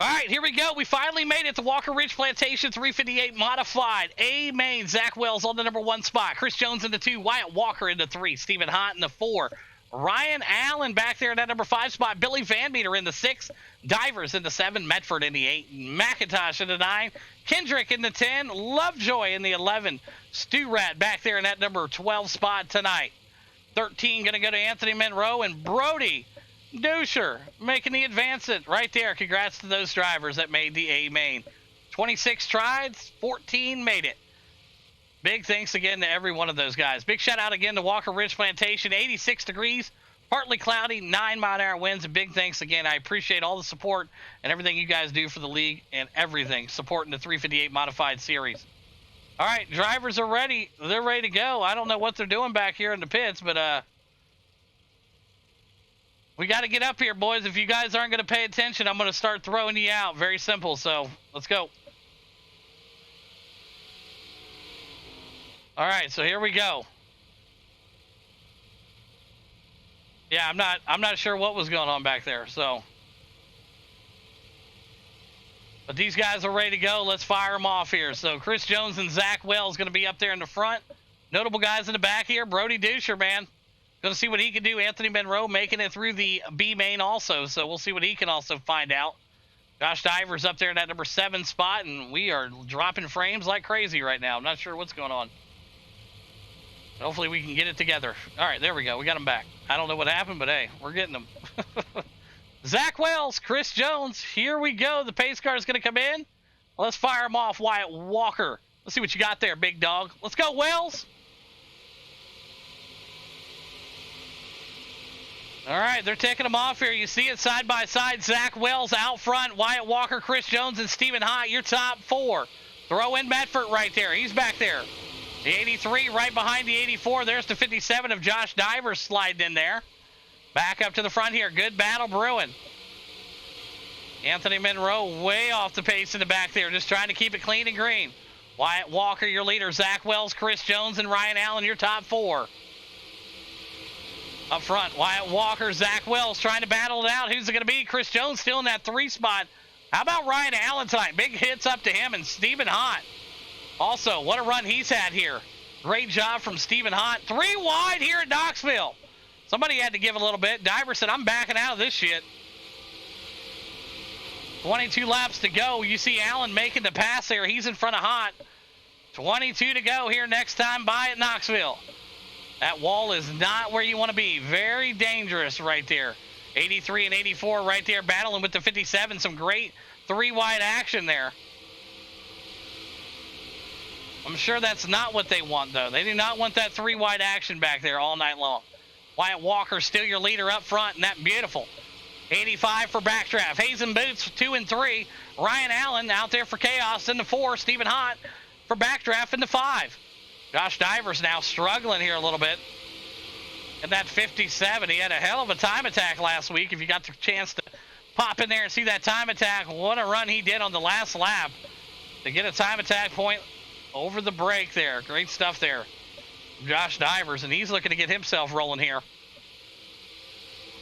All right, here we go. We finally made it to Walker Ridge Plantation 358 modified. A main. Zach Wells on the number 1 spot. Chris Jones in the 2. Wyatt Walker in the 3. Stephen Hott in the 4. Ryan Allen back there in that number 5 spot. Billy Van Meter in the 6. Divers in the 7. Medford in the 8. McIntosh in the 9. Kendrick in the 10. Lovejoy in the 11. Stu Rat back there in that number 12 spot tonight. 13 going to go to Anthony Monroe and Brody Duscher making the advancement right there. Congrats to those drivers that made the A main. 26 tried, 14 made it. Big thanks again to every one of those guys. Big shout out again to Walker Ridge Plantation. 86 degrees, partly cloudy, 9-mile-an-hour winds. And big thanks again. I appreciate all the support and everything you guys do for the league and everything supporting the 358 modified series. All right, drivers are ready. They're ready to go. I don't know what they're doing back here in the pits, but we got to get up here, boys. If you guys aren't going to pay attention, I'm going to start throwing you out. Very simple. So let's go. All right, so here we go. Yeah, I'm not sure what was going on back there. So, but these guys are ready to go. Let's fire them off here. So Chris Jones and Zach Wells going to be up there in the front. Notable guys in the back here. Brody Duscher, man. Going to see what he can do. Anthony Monroe making it through the B main also, so we'll see what he can also find out. Josh Divers up there in that number 7 spot, and we are dropping frames like crazy right now. I'm not sure what's going on. Hopefully we can get it together. All right, there we go. We got them back. I don't know what happened, but hey, we're getting them. Zach Wells, Chris Jones, here we go. The pace car is going to come in. Let's fire him off, Wyatt Walker. Let's see what you got there, big dog. Let's go, Wells. All right, they're taking them off here. You see it side by side. Zach Wells out front. Wyatt Walker, Chris Jones, and Stephen Hott, your top 4. Throw in Medford right there. He's back there. The 83 right behind the 84. There's the 57 of Josh Divers sliding in there. Back up to the front here. Good battle brewing. Anthony Monroe way off the pace in the back there, just trying to keep it clean and green. Wyatt Walker, your leader. Zach Wells, Chris Jones, and Ryan Allen, your top 4. Up front, Wyatt Walker, Zach Wells trying to battle it out. Who's it going to be? Chris Jones still in that 3 spot. How about Ryan Allen tonight? Big hits up to him and Stephen Hott. Also, what a run he's had here. Great job from Stephen Hott. 3 wide here at Knoxville. Somebody had to give a little bit. Diver said, I'm backing out of this shit. 22 laps to go. You see Allen making the pass there. He's in front of Hott. 22 to go here next time by at Knoxville. That wall is not where you want to be. Very dangerous right there. 83 and 84 right there battling with the 57. Some great 3-wide action there. I'm sure that's not what they want, though. They do not want that 3-wide action back there all night long. Wyatt Walker still your leader up front, and that beautiful. 85 for Backdraft. Hazen Boots, 2 and 3. Ryan Allen out there for Chaos in the 4. Stephen Hott for Backdraft in the 5. Josh Divers now struggling here a little bit. And that 57, he had a hell of a time attack last week. If you got the chance to pop in there and see that time attack, what a run he did on the last lap to get a time attack point over the break there. Great stuff there. Josh Divers, and he's looking to get himself rolling here.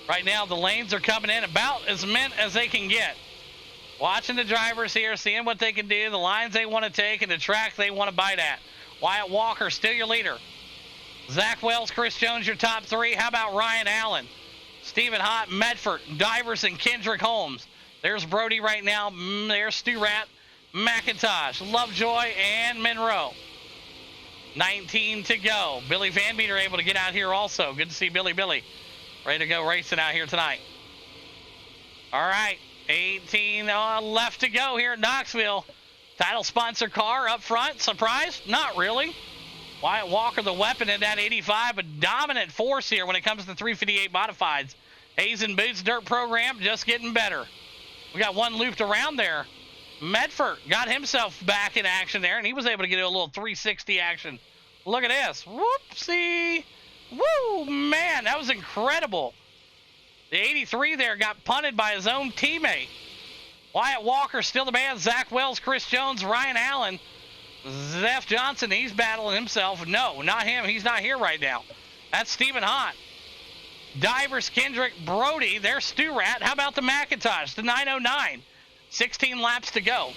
Right now, the lanes are coming in about as mint as they can get. Watching the drivers here, seeing what they can do, the lines they want to take, and the track they want to bite at. Wyatt Walker, still your leader. Zach Wells, Chris Jones, your top 3. How about Ryan Allen? Stephen Hott, Medford, Divers, and Kendrick Holmes. There's Brody right now. There's Stu Rat, McIntosh, Lovejoy, and Monroe. 19 to go. Billy Van Meter able to get out here also. Good to see Billy. Ready to go racing out here tonight. All right, 18 left to go here at Knoxville. Title sponsor car up front. Surprised? Not really. Wyatt Walker, the weapon in that 85, a dominant force here when it comes to 358 modifieds. Hazen Boots Dirt Program just getting better. We got one looped around there. Medford got himself back in action there, and he was able to get a little 360 action. Look at this. Whoopsie. Woo, man, that was incredible. The 83 there got punted by his own teammate. Wyatt Walker still the man. Zach Wells, Chris Jones, Ryan Allen. Zeph Johnson, he's battling himself. No, not him. He's not here right now. That's Stephen Hott. Divers, Kendrick, Brody. There's Stu Rat. How about the McIntosh, the 909? 16 laps to go.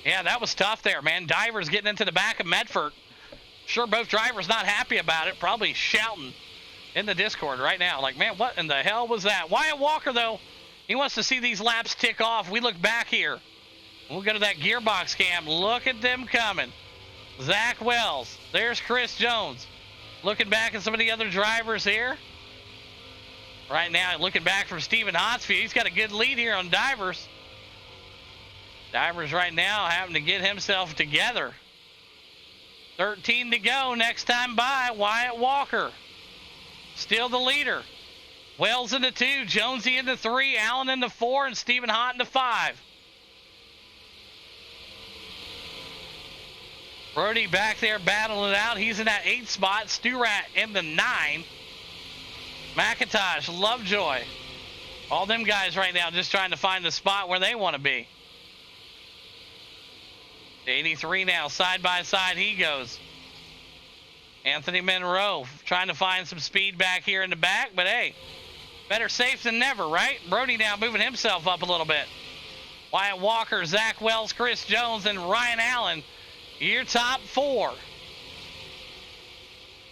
Yeah, that was tough there, man. Divers getting into the back of Medford. Sure, both drivers not happy about it. Probably shouting in the Discord right now. Like, man, what in the hell was that? Wyatt Walker, though, he wants to see these laps tick off. We look back here. We'll go to that gearbox cam. Look at them coming. Zach Wells. There's Chris Jones. Looking back at some of the other drivers here. Right now, looking back from Stephen Hotsfield. He's got a good lead here on Divers. Divers right now having to get himself together. 13 to go. Next time by, Wyatt Walker. Still the leader. Wells in the 2, Jonesy in the 3, Allen in the 4, and Stephen Hott in the 5. Brody back there battling it out. He's in that 8th spot. Sturat in the 9. McIntosh, Lovejoy. All them guys right now just trying to find the spot where they want to be. 83 now, side by side he goes. Anthony Monroe trying to find some speed back here in the back, but hey, better safe than never, right? Brody now moving himself up a little bit. Wyatt Walker, Zach Wells, Chris Jones, and Ryan Allen, your top 4.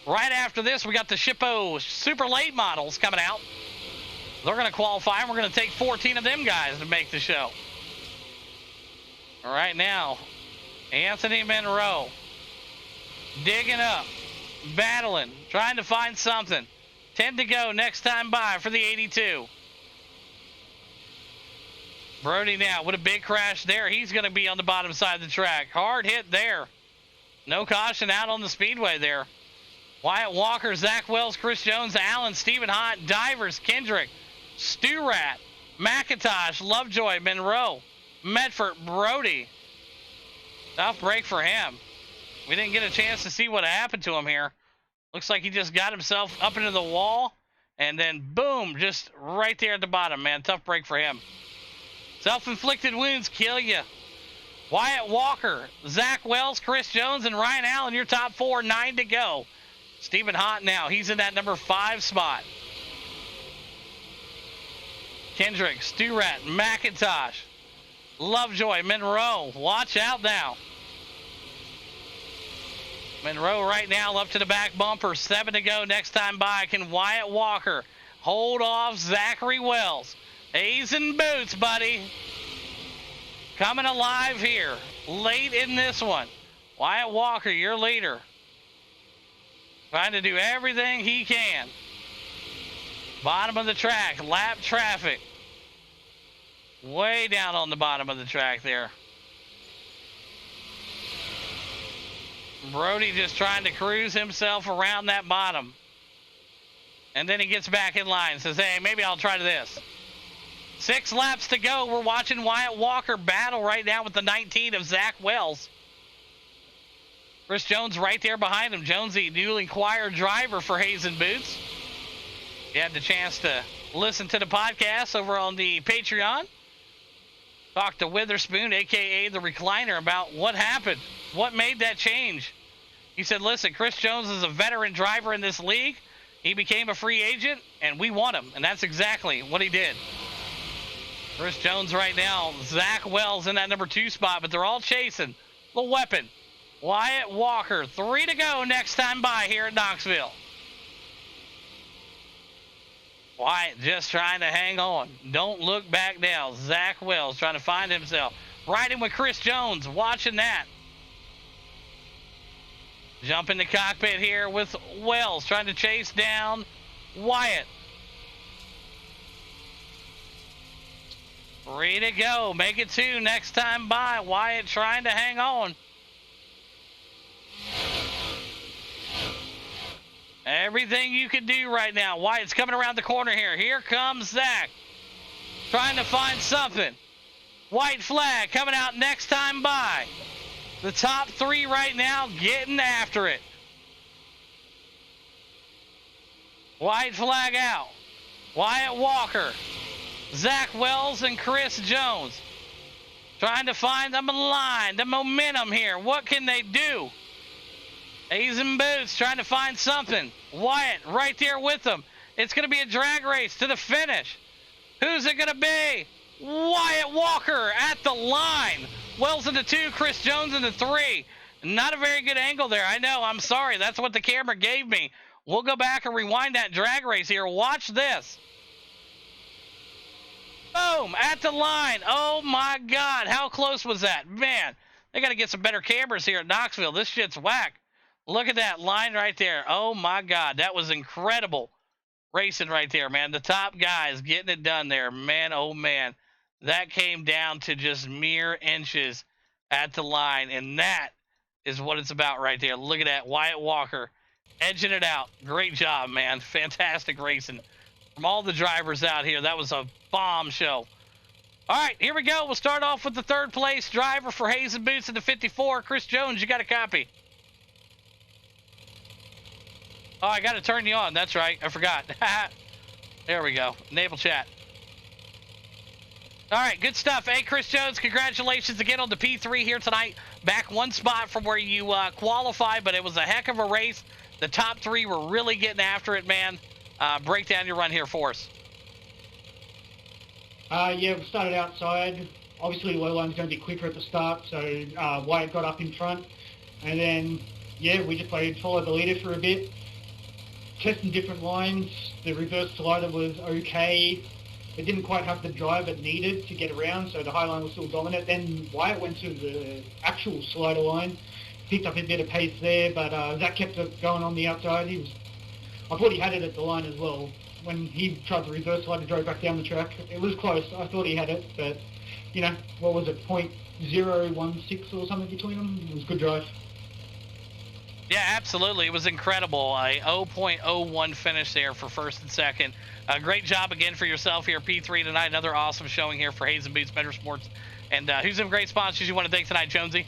Right after this, we got the Shippo Super Late models coming out. They're going to qualify, and we're going to take 14 of them guys to make the show. All right, now, Anthony Monroe digging up, battling, trying to find something. 10 to go next time by for the 82. Brody now with a big crash there. He's going to be on the bottom side of the track. Hard hit there. No caution out on the speedway there. Wyatt Walker, Zach Wells, Chris Jones, Allen, Stephen Hott, Divers, Kendrick, Sturat, McIntosh, Lovejoy, Monroe, Medford, Brody. Tough break for him. We didn't get a chance to see what happened to him here. Looks like he just got himself up into the wall, and then boom, just right there at the bottom, man. Tough break for him. Self-inflicted wounds kill you. Wyatt Walker, Zach Wells, Chris Jones, and Ryan Allen, your top 4, 9 to go. Stephen Hott now, he's in that number 5 spot. Kendrick, Sturat, McIntosh, Lovejoy, Monroe, watch out now. Monroe right now up to the back bumper, 7 to go next time by. Can Wyatt Walker hold off Zachary Wells? A's and boots, buddy. Coming alive here, late in this one. Wyatt Walker, your leader. Trying to do everything he can. Bottom of the track, lap traffic. Way down on the bottom of the track there. Brody just trying to cruise himself around that bottom. And then he gets back in line and says, hey, maybe I'll try this. 6 laps to go. We're watching Wyatt Walker battle right now with the 19 of Zach Wells. Chris Jones right there behind him. Jonesy, newly acquired driver for Hazen Boots. You had the chance to listen to the podcast over on the Patreon. Talked to Witherspoon, a.k.a. the Recliner, about what happened. What made that change? He said, listen, Chris Jones is a veteran driver in this league. He became a free agent, and we want him. And that's exactly what he did. Chris Jones right now. Zach Wells in that number 2 spot, but they're all chasing the weapon. Wyatt Walker, 3 to go next time by here at Knoxville. Wyatt just trying to hang on. Don't look back now. Zach Wells trying to find himself. Riding with Chris Jones, watching that. Jump in the cockpit here with Wells trying to chase down Wyatt. 3 to go. Make it 2 next time by. Wyatt trying to hang on. Everything you can do right now. Wyatt's coming around the corner here. Here comes Zach. Trying to find something. White flag coming out next time by. The top 3 right now getting after it. White flag out. Wyatt Walker, Zach Wells, and Chris Jones. Trying to find the line, the momentum here. What can they do? A's and Boots trying to find something. Wyatt right there with them. It's going to be a drag race to the finish. Who's it going to be? Wyatt Walker at the line. Wells in the 2, Chris Jones in the 3. Not a very good angle there. I know. I'm sorry. That's what the camera gave me. We'll go back and rewind that drag race here. Watch this. Boom, at the line. Oh, my God. How close was that? Man, they got to get some better cameras here at Knoxville. This shit's whack. Look at that line right there. Oh, my God. That was incredible racing right there, man. The top guys getting it done there. Man, oh, man. That came down to just mere inches at the line, and that is what it's about right there. Look at that. Wyatt Walker edging it out. Great job, man. Fantastic racing from all the drivers out here. That was a bomb show. All right, here we go. We'll start off with the 3rd place driver for Hayes and Boots in the 54. Chris Jones, you got a copy. Oh, I got to turn you on. That's right. I forgot. There we go. Enable chat. All right, good stuff. Hey, Chris Jones, congratulations again on the P3 here tonight. Back 1 spot from where you qualified, but it was a heck of a race. The top 3 were really getting after it, man. Break down your run here for us. Yeah, we started outside. Obviously, low line's going to be quicker at the start, so Wyatt got up in front. And then, yeah, we just followed the leader for a bit. Testing different lines. The reverse slider was okay. It didn't quite have the drive it needed to get around, so the high line was still dominant. Then Wyatt went to the actual slider line, picked up a bit of pace there, but Zach kept it going on the outside. I thought he had it at the line as well. When he tried the reverse slider, drove back down the track. It was close. I thought he had it, but, you know, what was it, 0.016 or something between them? It was a good drive. Yeah, absolutely. It was incredible. A 0.01 finish there for 1st and 2nd. Great job again for yourself here, P3 tonight. Another awesome showing here for Hayes and Boots Motorsports. And who's some great sponsors you want to thank tonight, Jonesy?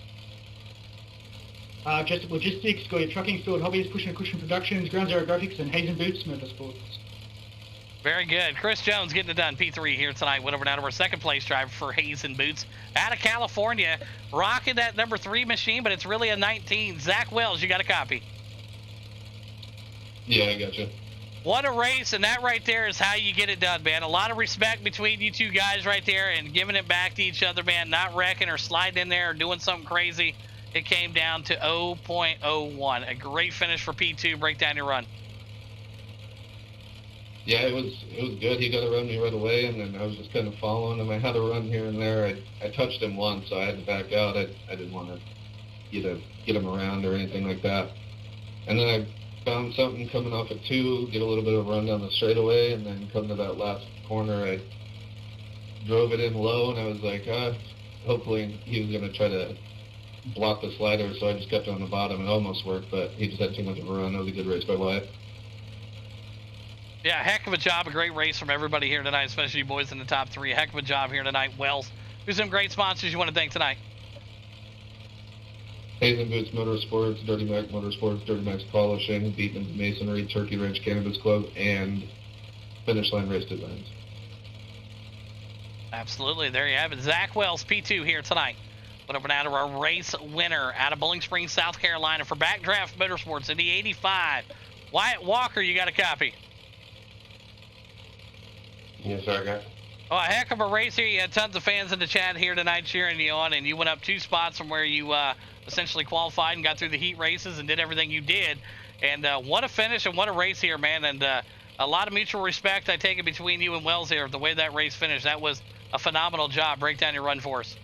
Just Logistics, Go Your Trucking, Field Hobbies, Pushing and Cushion Productions, Ground Zero Graphics, and Hayes and Boots Motorsports. Very good. Chris Jones getting it done. P3 here tonight. Went over down to our 2nd place driver for Hayes and Boots out of California. Rocking that number 3 machine, but it's really a 19. Zach Wells, you got a copy. Yeah, I got you. What a race, and that right there is how you get it done, man. A lot of respect between you 2 guys right there and giving it back to each other, man. Not wrecking or sliding in there or doing something crazy. It came down to 0.01. A great finish for P2. Break down your run. Yeah, it was good. He got around me right away, and then I was just kind of following him. I had a run here and there. I touched him once, so I had to back out. I didn't want to get him around or anything like that. And then I found something coming off at 2, get a little bit of a run down the straightaway, and then come to that last corner. I drove it in low, and I was like, hopefully he was going to try to block the slider, so I just kept it on the bottom. It almost worked, but he just had too much of a run. It was a good race by Wyatt. Yeah, heck of a job. A great race from everybody here tonight, especially you boys in the top 3. Heck of a job here tonight. Wells, who's some great sponsors you want to thank tonight? Hayes and Boots Motorsports, Dirty Mac Motorsports, Dirty Mac's Polishing, Beatman's Masonry, Turkey Ranch Cannabis Club, and Finish Line Race Designs. Absolutely. There you have it. Zach Wells, P2 here tonight. Went over now to our race winner out of Bowling Springs, South Carolina for Backdraft Motorsports in the 85. Wyatt Walker, you got a copy. Yes, sir, I got it. Oh, a heck of a race here. You had tons of fans in the chat here tonight cheering you on, and you went up 2 spots from where you essentially qualified and got through the heat races and did everything you did. And what a finish and what a race here, man. And a lot of mutual respect, I take it, between you and Wells here, the way that race finished. That was a phenomenal job. Break down your run for us.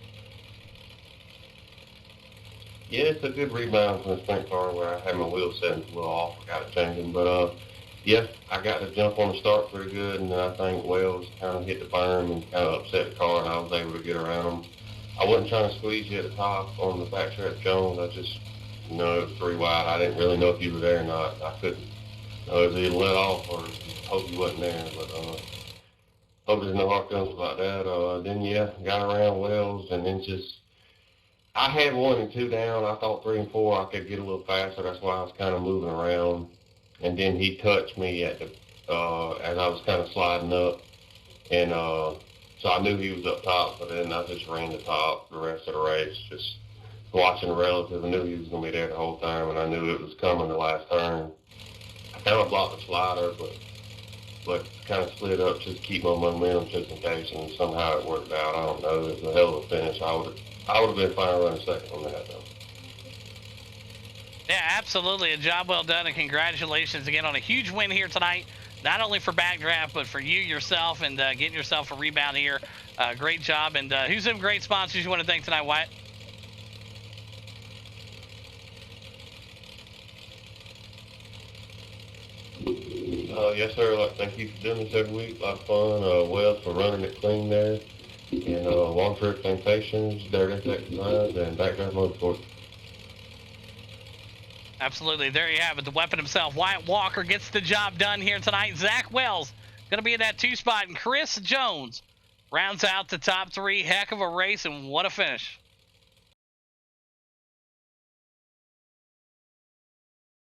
Yeah, it's a good rebound from the sprint car where I had my wheels setting a little off. I got it changing. But, yeah, I got to jump on the start pretty good, and then I think Wells kind of hit the berm and kind of upset the car, and I was able to get around him. I wasn't trying to squeeze you at the top on the backtrack Jones. I just, it was 3 wide. I didn't really know if you were there or not. I couldn't. It was either let off or hope you wasn't there. But hope there's no hard feelings about that. Then, yeah, got around Wells, and then just, I had 1 and 2 down. I thought 3 and 4 I could get a little faster. That's why I was kind of moving around. And then he touched me at the as I was kind of sliding up, and so I knew he was up top. But then I just ran the top the rest of the race, just watching the relative. I knew he was going to be there the whole time, and I knew it was coming the last turn. I kind of blocked the slider, but but kind of slid up just to keep my momentum just in case, and somehow it worked out. I don't know. It was a hell of a finish. I would have been fine running second on that, though. Yeah, absolutely. A job well done, and congratulations again on a huge win here tonight. Not only for Backdraft, but for you yourself and getting yourself a rebound here. Great job. And who's some great sponsors you want to thank tonight, Wyatt? Yes, sir. Thank you for doing this every week. A lot of fun. Wells for running it clean there. And Walter Plantations, Dirt Insect Designs, and Backdraft Motorsport. Absolutely. There you have it. The weapon himself, Wyatt Walker, gets the job done here tonight. Zach Wells going to be in that 2 spot, and Chris Jones rounds out the top 3. Heck of a race, and what a finish.